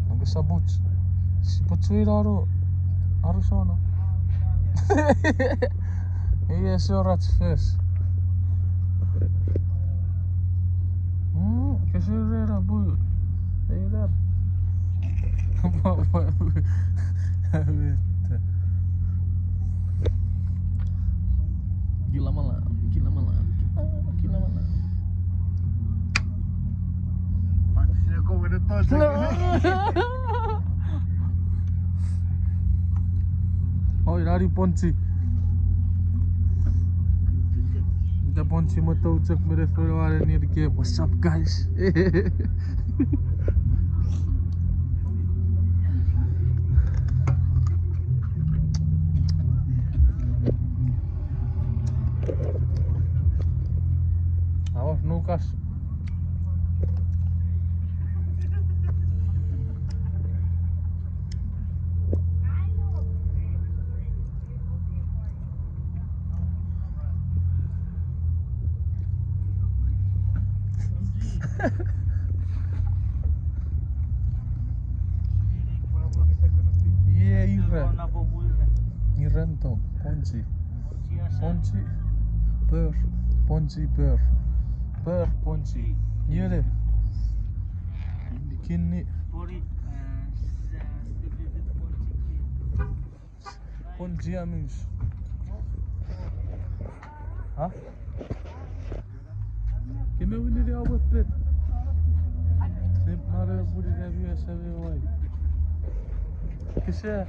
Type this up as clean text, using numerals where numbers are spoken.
Ang sa boots. Si Patsuiraro. Arizona. Yes, your rat's face. Kasi rera boy. Rera. Gila malam. Pantasnya kau kena tos. Oh, lari ponci. The ponci mataucak mere friend near game. What's up, guys? Awas nukas. Iran to ponci. Beur ponci. Yere. Kini ponci amis. Ha? Kime wini dia buat pet. Sip mare puri dia biasa way. Kisah